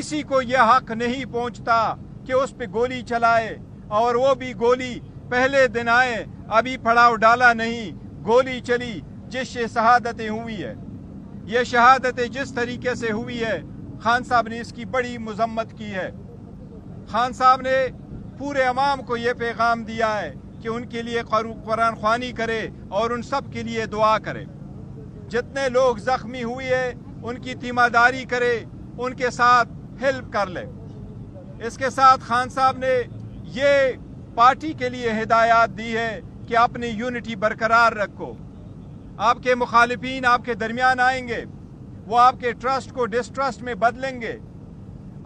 किसी को यह हक नहीं पहुंचता कि उस पे गोली चलाए, और वो भी गोली पहले दिन आए, अभी पड़ाव डाला नहीं, गोली चली जिससे शहादतें हुई है। ये शहादतें जिस तरीके से हुई है, खान साहब ने इसकी बड़ी मजम्मत की है। खान साहब ने पूरे अवाम को ये पैगाम दिया है कि उनके लिए कुरान ख्वानी करे और उन सब के लिए दुआ करे। जितने लोग जख्मी हुए हैं उनकी तीमारदारी करे, उनके साथ हेल्प कर ले। इसके साथ खान साहब ने ये पार्टी के लिए हिदायत दी है कि अपनी यूनिटी बरकरार रखो। आपके मुखालिफिन आपके दरमियान आएंगे, वो आपके ट्रस्ट को डिस्ट्रस्ट में बदलेंगे।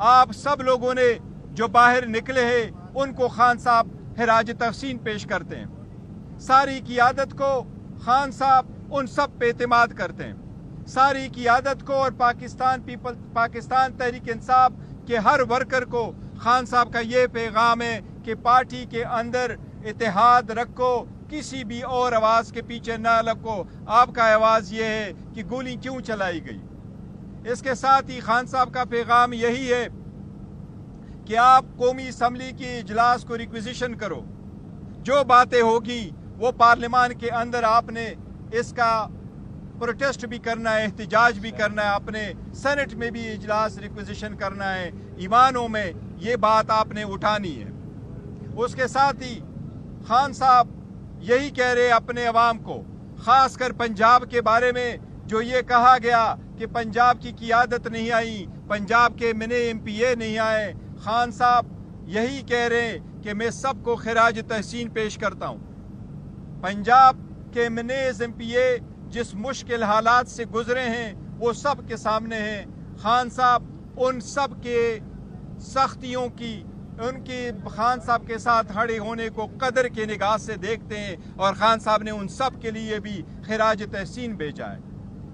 आप सब लोगों ने जो बाहर निकले हैं उनको खान साहब खिराज तहसीन पेश करते हैं। सारी क़ियादत को खान साहब उन सब पे एतमाद करते हैं। सारी क़ियादत को और पाकिस्तान तहरीक इंसाफ के हर वर्कर को खान साहब का ये पैगाम है कि पार्टी के अंदर इत्तेहाद रखो, किसी भी और आवाज़ के पीछे ना लगो। आपका आवाज़ ये है कि गोली क्यों चलाई गई। इसके साथ ही खान साहब का पैगाम यही है कि आप कौमी असम्बली की इजलास को रिक्विजिशन करो। जो बातें होगी वो पार्लियामान के अंदर आपने इसका प्रोटेस्ट भी करना है, एहतजाज भी करना है, अपने सेनेट में भी इजलास रिक्विजिशन करना है, ईवानों में ये बात आपने उठानी है। उसके साथ ही खान साहब यही कह रहे अपने अवाम को, ख़ासकर पंजाब के बारे में जो ये कहा गया कि पंजाब की क़ियादत नहीं आई, पंजाब के मिने MPA नहीं आए। खान साहब यही कह रहे हैं कि मैं सबको खिराज तहसीन पेश करता हूँ। पंजाब के मिने MPA जिस मुश्किल हालात से गुजरे हैं वो सब के सामने हैं। खान साहब उन सब के सख्तियों की, उनकी खान साहब के साथ खड़े होने को कदर के निगाह से देखते हैं, और खान साहब ने उन सब के लिए भी खिराज तहसीन भेजा है।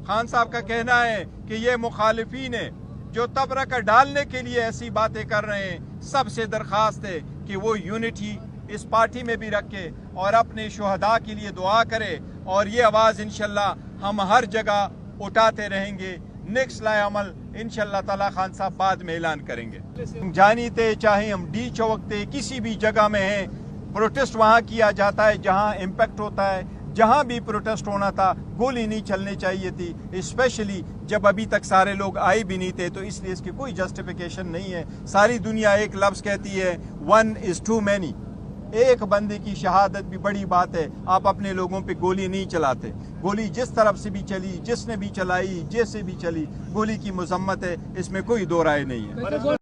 खान साहब का कहना है कि ये मुखालिफिन है जो तबरका डालने के लिए ऐसी बातें कर रहे हैं, सबसे दरख्वास्त है कि वो यूनिटी इस पार्टी में भी रखे और अपने शुहदा के लिए दुआ करे, और ये आवाज़ इंशाल्लाह हम हर जगह उठाते रहेंगे। नेक्स्ट लाए अमल इंशाल्लाह ताला खान साहब बाद में ऐलान करेंगे। जानीते चाहे हम डी चौक थे, किसी भी जगह में हैं, प्रोटेस्ट वहाँ किया जाता है जहाँ इम्पेक्ट होता है। जहाँ भी प्रोटेस्ट होना था गोली नहीं चलनी चाहिए थी, स्पेशली जब अभी तक सारे लोग आए भी नहीं थे, तो इसलिए इसकी कोई जस्टिफिकेशन नहीं है। सारी दुनिया एक लफ्ज़ कहती है, 1 is too many। एक बंदे की शहादत भी बड़ी बात है। आप अपने लोगों पे गोली नहीं चलाते। गोली जिस तरफ से भी चली, जिसने भी चलाई, जैसे भी चली, गोली की मजम्मत है, इसमें कोई दो राय नहीं है।